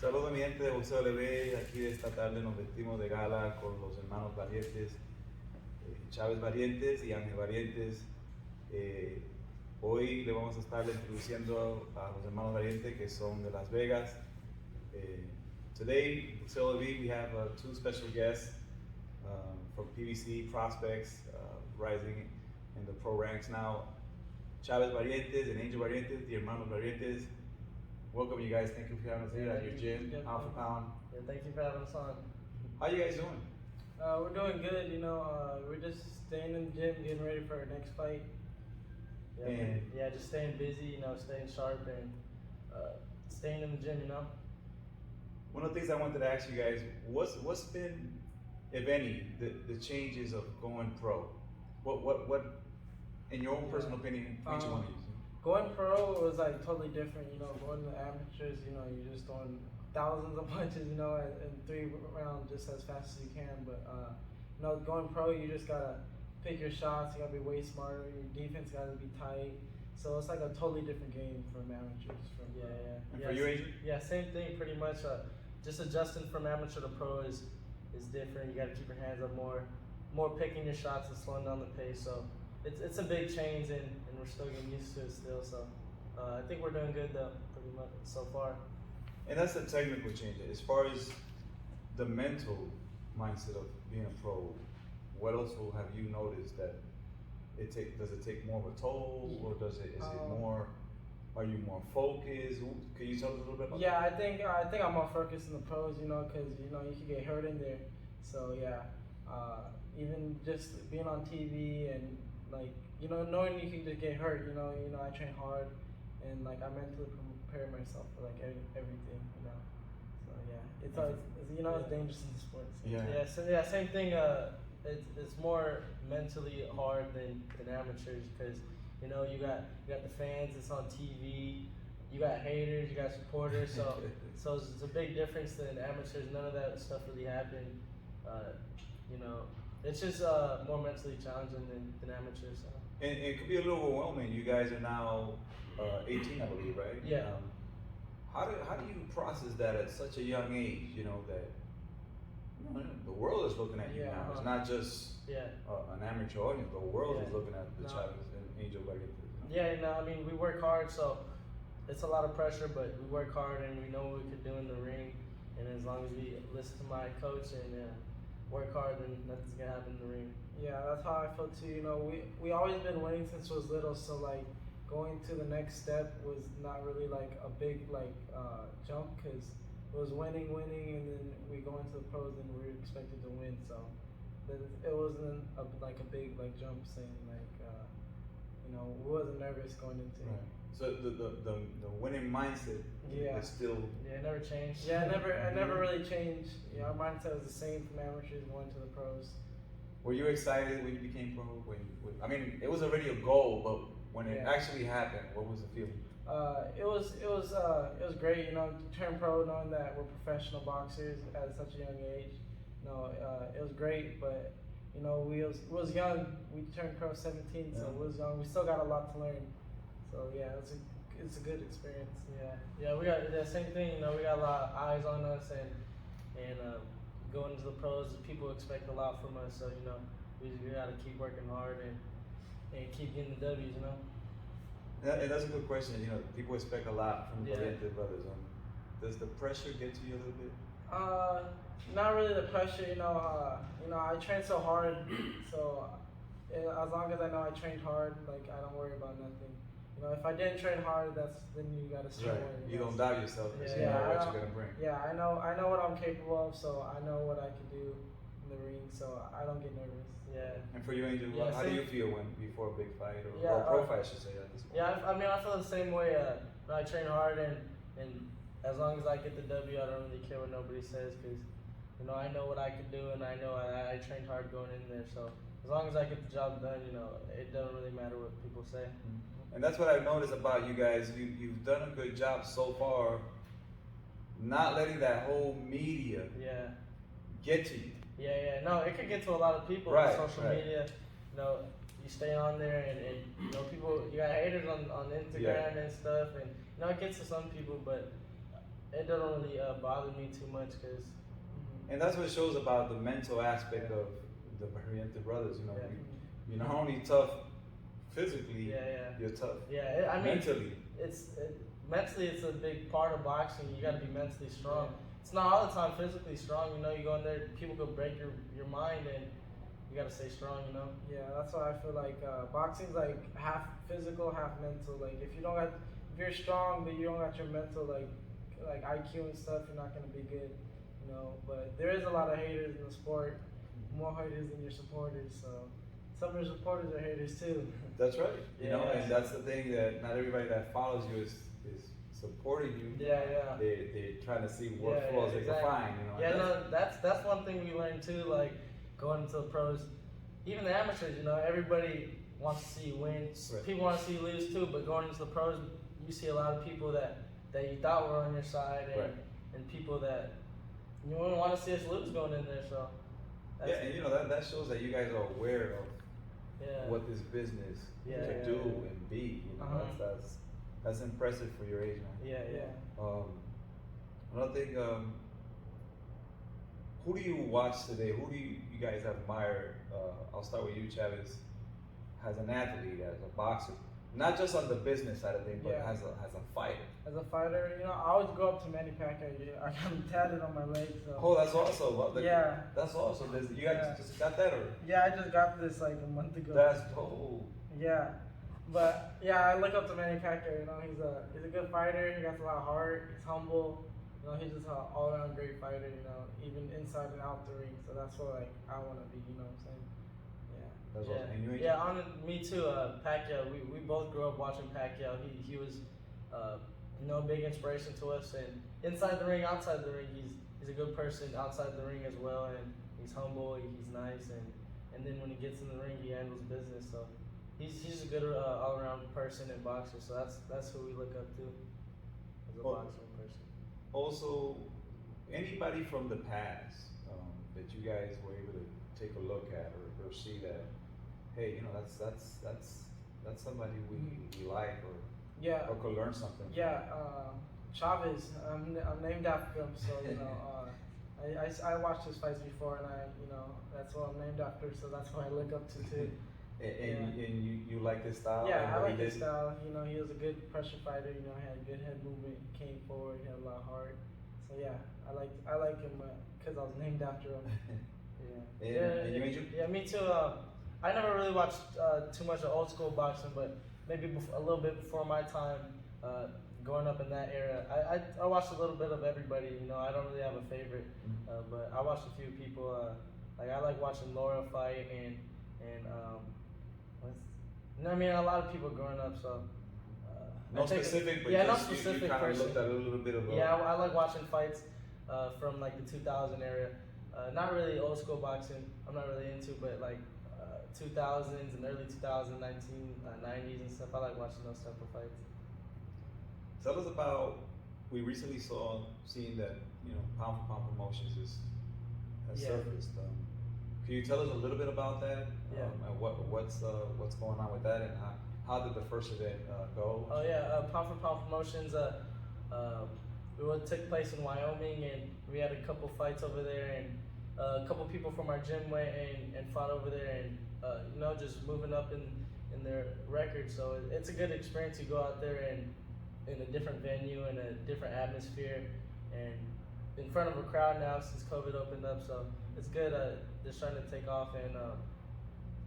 Saludos mi gente de Boxeo LB, aquí de esta tarde nos vestimos de gala con los hermanos Barrientes, Chavez Barrientes y Ángel Barrientes. Hoy le vamos a estar introduciendo a los hermanos Barrientes que son de Las Vegas. Today, Boxeo LB, we have two special guests from PBC prospects rising in the pro ranks now. Chavez Barrientes and Angel Barrientes, the hermanos Barrientes. Welcome you guys, thank you for having us here at your gym, pound for pound. Yeah, thank you for having us on. How you guys doing? We're doing good, we're just staying in the gym, getting ready for our next fight. Yeah, just staying busy, staying sharp and staying in the gym, One of the things I wanted to ask you guys, what's been, if any, the changes of going pro? What in your own personal opinion, each one of you? Going pro was like totally different, going to amateurs, you're just throwing thousands of punches, in 3 rounds just as fast as you can. But, going pro, you just gotta pick your shots, you gotta be way smarter, your defense gotta be tight. So it's like a totally different game from amateurs. And for you, Adrian? Yeah, same thing pretty much. Just adjusting from amateur to pro is different. You gotta keep your hands up more picking your shots and slowing down the pace. So it's a big change and we're still getting used to it still. So I think we're doing good though, pretty much so far. And that's a technical change. As far as the mental mindset of being a pro, what else have you noticed that does it take more of a toll, or is it more? Are you more focused? Can you tell us a little bit about that? I think I'm more focused in the pros, because you can get hurt in there. So yeah, even just being on TV and knowing you can just get hurt. I train hard and I mentally prepare myself for everything. So yeah, it's dangerous in sports. Yeah. Same thing. It's more mentally hard than amateurs because you got the fans. It's on TV. You got haters. You got supporters. So it's a big difference than amateurs. None of that stuff really happened. It's just more mentally challenging than amateurs. So. And it could be a little overwhelming. You guys are now 18, I believe, right? Yeah. How do you process that at such a young age? That the world is looking at you now. It's not just an amateur audience. The world is looking at the Chavez and Angel Barrientes. Yeah, we work hard, so it's a lot of pressure, but we work hard and we know what we can do in the ring. And as long as we listen to my coach and work hard, then nothing's gonna happen in the ring. Yeah, that's how I feel too. We always been winning since I was little, so going to the next step was not really a big jump because it was winning, and then we go into the pros and we're expected to win. So it wasn't a big jump saying we wasn't nervous going into it. Right. So the winning mindset is still it never changed. Yeah, it never really changed. Our mindset was the same from amateurs going to the pros. Were you excited when you became pro? It was already a goal, but when it actually happened, what was the feeling? It was great, to turn pro knowing that we're professional boxers at such a young age. It was great, but we was young. We turned pro 17, so we was young. We still got a lot to learn. So yeah, it's a good experience. Yeah, we got the same thing. We got a lot of eyes on us, and going into the pros, people expect a lot from us. So we got to keep working hard and keep getting the W's. And that's a good question. People expect a lot from the Barrientes brothers. Does the pressure get to you a little bit? Not really the pressure. I train so hard, so as long as I know I trained hard, I don't worry about nothing. If I didn't train hard, then you gotta start worrying. You don't doubt yourself because you know what you're gonna bring. Yeah, I know what I'm capable of, so I know what I can do in the ring, so I don't get nervous. Yeah. And for you, Angel, how do you feel before a big fight or a pro fight, I should say? Yeah, I feel the same way. I train hard, and as long as I get the W, I don't really care what nobody says because I know what I can do, and I know I trained hard going in there. So as long as I get the job done, it doesn't really matter what people say. Mm-hmm. And that's what I've noticed about you guys. You've done a good job so far, not letting that whole media get to you. Yeah. No, it could get to a lot of people on social media. You stay on there and people, you got haters on Instagram and stuff, and it gets to some people, but it doesn't really bother me too much because. And that's what shows about the mental aspect of the Barrientes brothers. You know, you're not only tough physically, you're tough. Yeah, I mean, mentally. Mentally it's a big part of boxing. You got to be mentally strong. It's not all the time physically strong. You know, you go in there, people could break your mind, and you got to stay strong. You know. Yeah, that's why I feel like boxing's like half physical, half mental. Like if you're strong, but you don't got your mental like IQ and stuff, you're not gonna be good. You know, but there is a lot of haters in the sport, more haters than your supporters. So some of your supporters are haters too. That's right. You know, and that's the thing that not everybody that follows you is supporting you. They're trying to see what flaws they can find. You know. Yeah, no, that's one thing we learned too. Like going into the pros, even the amateurs. You know, everybody wants to see you win. Right. People want to see you lose too. But going into the pros, you see a lot of people that you thought were on your side, and people that you wouldn't want to see us lose going in there. So and you know that shows that you guys are aware of what this business can do and be. You know, that's impressive for your age, man. Another thing, who do you watch today? Who do you guys admire? I'll start with you, Chavez, as an athlete, as a boxer. Not just on the business side of things, but as a fighter. As a fighter, you know, I always go up to Manny Pacquiao. I got him tatted on my leg. So. Oh, that's awesome. Well, that's awesome. You guys just got that, or? Yeah, I just got this like a month ago. That's dope. Yeah, but I look up to Manny Pacquiao. You know, he's a good fighter. He got a lot of heart. He's humble. You know, he's just an all-around great fighter. You know, even inside and out the ring. So that's what I want to be. You know what I'm saying? That's awesome. And me too. Pacquiao. We both grew up watching Pacquiao. He was, a big inspiration to us. And inside the ring, outside the ring, he's a good person outside the ring as well. And he's humble. He's nice. And then when he gets in the ring, he handles business. So he's a good all-around person and boxer. So that's who we look up to as a boxing person. Also, anybody from the past that you guys were able to take a look at or see that, hey, you know, that's somebody we like or could learn something. Chavez. I'm named after him, so you know, I watched his fights before, and that's what I'm named after. So that's who I look up to too. And you like his style? Yeah, I like his style. You know, he was a good pressure fighter. You know, he had good head movement, came forward, he had a lot of heart. So yeah, I like him because I was named after him. Me too. I never really watched too much of old school boxing, but maybe a little bit before my time, growing up in that era. I watched a little bit of everybody. You know, I don't really have a favorite, but I watched a few people. Like I like watching Laura fight and I mean a lot of people growing up. So no specific, but no specific you kind of person. looked at a little bit of. I like watching fights from like the 2000 era. Not really old school boxing. I'm not really into, but like 2000s and early 2000s, 1990s and stuff. I like watching those type of fights. Tell us about. We recently seen that Pound for Pound Promotions has surfaced. Can you tell us a little bit about that? And what's going on with that, and how did the first event go? Oh yeah, Pound for Pound Promotions. It took place in Wyoming, and we had a couple fights over there, and a couple people from our gym went and fought over there, and just moving up in their record. So it's a good experience to go out there and in a different venue and a different atmosphere, and in front of a crowd now since COVID opened up. So it's good. They're starting to take off and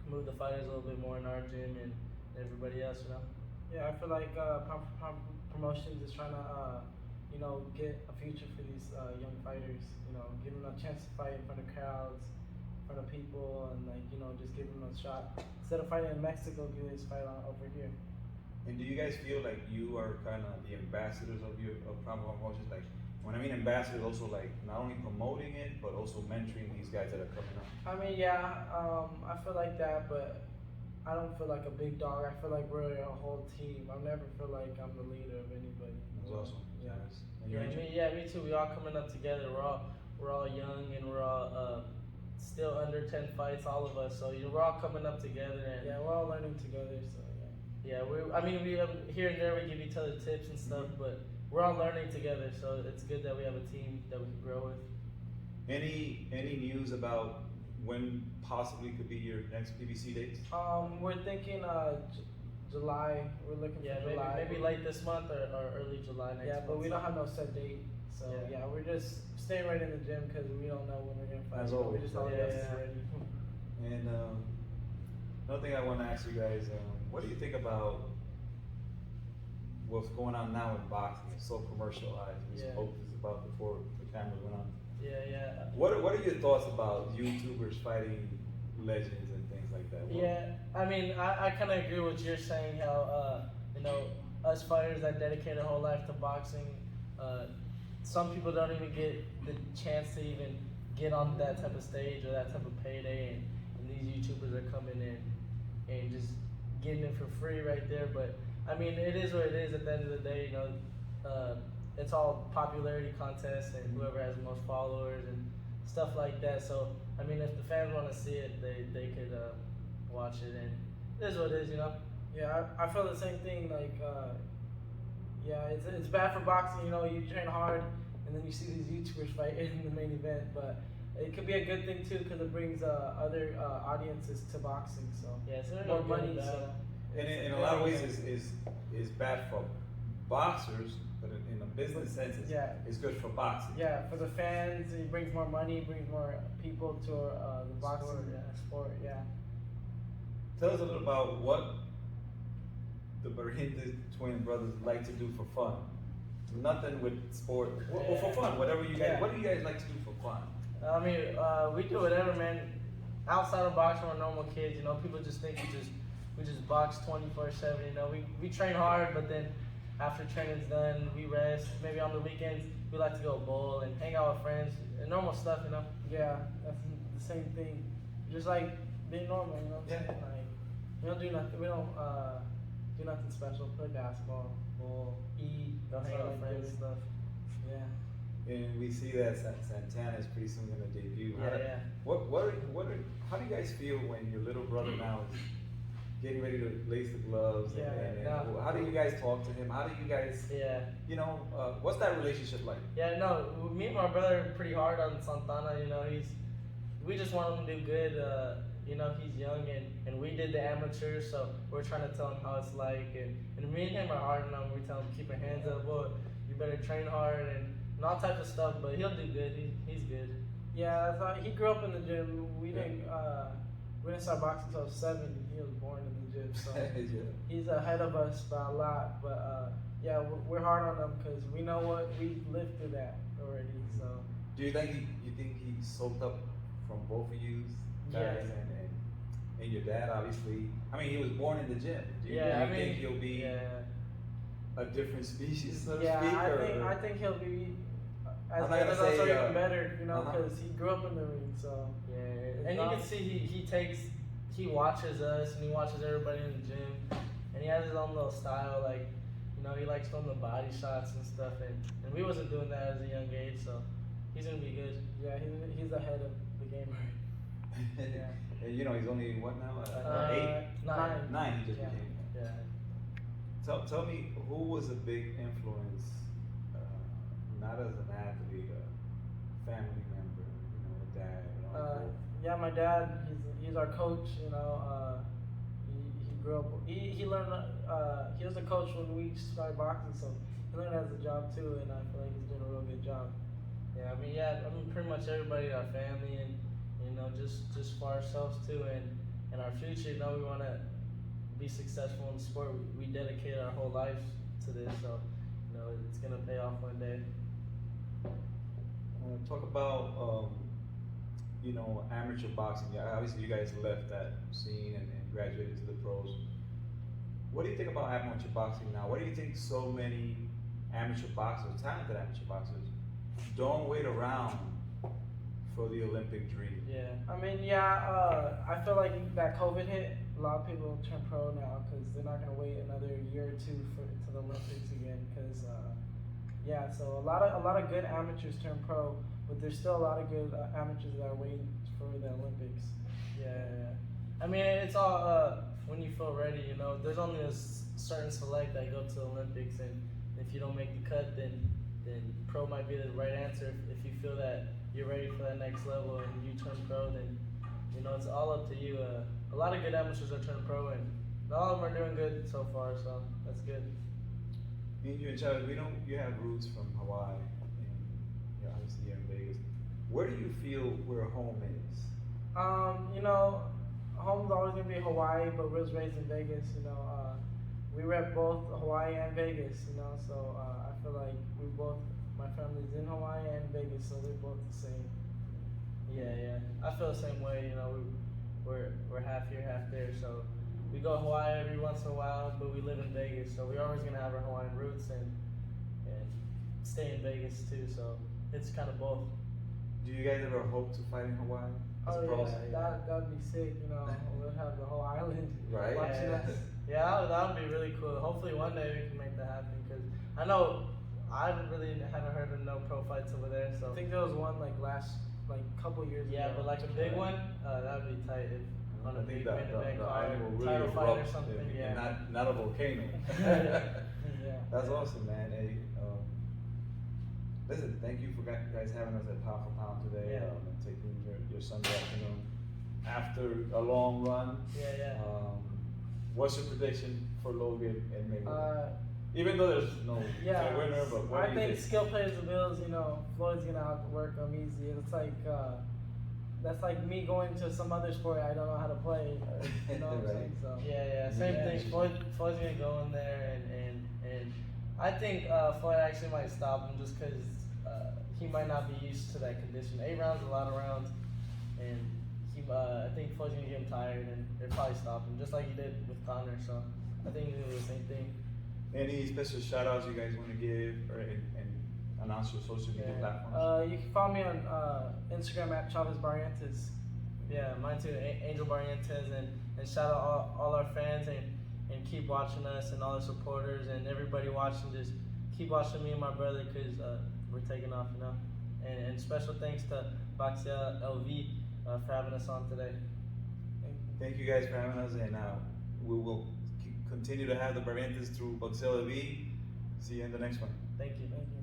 move the fighters a little bit more in our gym and everybody else. Yeah, I feel like Pound for Pound Promotions is trying to get a future for these young fighters. Give them a chance to fight in front of crowds, in front of people, and just give them a shot. Instead of fighting in Mexico, you just fight over here. And do you guys feel like you are kind of the ambassadors of Pound for Pound Promotions? Like, when I mean ambassadors, also like not only promoting it, but also mentoring these guys that are coming up. I mean, I feel like that, but I don't feel like a big dog. I feel like we're a whole team. I never feel like I'm the leader of anybody. That's awesome. Me too. We all coming up together. We're all young, and we're all still under 10 fights, all of us. So we're all coming up together, and we're all learning together. So we here and there we give each other tips and stuff, but we're all learning together. So it's good that we have a team that we can grow with. Any news about when possibly could be your next PBC dates? We're thinking July. We're looking Yeah, for July. maybe late this month or early July next Yeah, month. but we don't have no set date. So Yeah. yeah, we're just staying right in the gym because we don't know when we're gonna fight. As We always, just all right? we have Yeah, is yeah. ready. And another thing I want to ask you guys, what do you think about what's going on now in boxing? It's so commercialized. We Yeah. spoke this about before the cameras went on. Yeah. What are your thoughts about YouTubers fighting legends and things like that? Yeah, I mean, I kind of agree with what you're saying. How us fighters that dedicate our whole life to boxing, some people don't even get the chance to even get on that type of stage or that type of payday, and these YouTubers are coming in and just getting it for free right there. But I mean, it is what it is. At the end of the day, it's all popularity contests and whoever has the most followers and stuff like that. So I mean, if the fans want to see it, they could watch it, and it is what it is. Yeah, I feel the same thing. Like, yeah, it's bad for boxing. You train hard, and then you see these YouTubers fight in the main event. But it could be a good thing too because it brings other audiences to boxing. So Yeah, so there's more no good money. and bad. So And in a lot of ways, is bad for boxers, but in a business sense, it's good for boxing. yeah, for the fans, it brings more money, brings more people to the boxing sport. Yeah. Tell us a little about what the Barrientes twin brothers like to do for fun. Nothing with sport, or for fun, whatever you guys. Yeah. What do you guys like to do for fun? I mean, we do whatever, man. Outside of boxing, we're normal kids. People just think we just box 24/7. We train hard, but then after training's done, we rest. Maybe on the weekends, we like to go bowl and hang out with friends and normal stuff. Yeah, that's the same thing. Just like being normal, what I'm saying? Like, we don't do nothing. We don't do nothing special. Play basketball, bowl, eat, Go hang out with like friends this. and stuff. Yeah. And we see that Santana is pretty soon gonna debut. Yeah. How do you guys feel when your little brother now is getting ready to lace the gloves? Yeah, and yeah. how do you guys talk to him? How do you guys, Yeah. what's that relationship like? Yeah, no, me and my brother are pretty hard on Santana. We just want him to do good. He's young and we did the amateurs, so we're trying to tell him how it's like. And me and him are hard on him. We tell him keep your hands up, boy. You better train hard and all types of stuff. But he'll do good. He's good. Yeah, he grew up in the gym. We didn't start boxing until 7. He was born in the gym, so Yeah. he's ahead of us by a lot. But yeah, we're hard on him because we know what we lived through that already. So Do you think he soaked up from both of you guys Yes. and your dad? Obviously, I mean, he was born in the gym. Do you think he'll be a different species, so to yeah, speak? I think he'll be as I'm not good gonna as say, us or even better, uh-huh. because he grew up in the ring. So Yeah, and you can see he watches us and he watches everybody in the gym, and he has his own little style. Like, he likes doing the body shots and stuff, and we wasn't doing that as a young age, so he's gonna be good. yeah, he's ahead of the game. Yeah. And he's only what now? 8? 9. 9. He just Yeah. became. Yeah. Tell me, who was a big influence, not as an athlete, a family member, a dad, uncle? Yeah, my dad. He's our coach. He grew up. He learned. He was a coach when we started boxing, so he learned as a job too, and I feel like he's doing a real good job. Yeah, I mean, pretty much everybody in our family, and just for ourselves too, and our future. We want to be successful in the sport. We dedicate our whole life to this, so it's gonna pay off one day. Talk about amateur boxing. Yeah, obviously you guys left that scene and graduated to the pros. What do you think about amateur boxing now? What do you think so many amateur boxers, talented amateur boxers, don't wait around for the Olympic dream? Yeah. I mean, I feel like that COVID hit. A lot of people turn pro now because they're not gonna wait another year or two to the Olympics again. Because so a lot of good amateurs turn pro, but there's still a lot of good amateurs that are waiting for the Olympics. Yeah. I mean, it's all when you feel ready. There's only a certain select that go to the Olympics, and if you don't make the cut, then pro might be the right answer. If you feel that you're ready for that next level and you turn pro, then it's all up to you. A lot of good amateurs are turning pro, and not all of them are doing good so far, so that's good. Me and you and Chavez, you have roots from Hawaii, and you're obviously here in Vegas. Where do you feel where home is? Home's always gonna be Hawaii, but we was raised in Vegas. We rep both Hawaii and Vegas. So I feel like my family's in Hawaii and Vegas, so they're both the same. Yeah. I feel the same way. We're half here, half there. So we go to Hawaii every once in a while, but we live in Vegas, so we're always gonna have our Hawaiian roots and stay in Vegas too. So it's kind of both. Do you guys ever hope to fight in Hawaii? As pros? That'd be sick. We'll have the whole island Right. watching us. Yeah, that would be really cool. Hopefully one day we can make that happen, because I know I haven't heard of no pro fights over there. So I think there was one couple years ago. yeah, but like a big one, that would be tight. On a I big think main event the card, island will really title fight or erupt something. and Yeah. not a volcano. Yeah. That's awesome, man. Hey, listen, thank you for guys having us at Pound for Pound today, Yeah. and taking your Sunday afternoon after a long run. Yeah. What's your prediction for Logan and Mayweather? Uh, Even though there's no Yeah, clear winner, but what I do you think think? skill pays the bills. Floyd's gonna outwork him easy. It's like that's like me going to some other sport I don't know how to play. You know what I'm Right. saying? So Yeah, same Yeah. thing. Floyd's gonna go in there, and I think Floyd actually might stop him just because he might not be used to that condition. 8 rounds is a lot of rounds, and I think Floyd's gonna get him tired, and they'll probably stop him just like he did with Conor. So I think he's gonna do the same thing. Any special shout outs you guys want to give and announce your social media platforms? You can follow me on Instagram at Chavez Barrientes. Yeah, mine too. Angel Barrientes, and shout out all our fans, and keep watching us, and all the supporters, and everybody watching. Just keep watching me and my brother, because we're taking off, And special thanks to Boxia LV for having us on today. Thank you guys for having us, and we will continue to have the Barrientes through Boxella V. See you in the next one. Thank you. Thank you.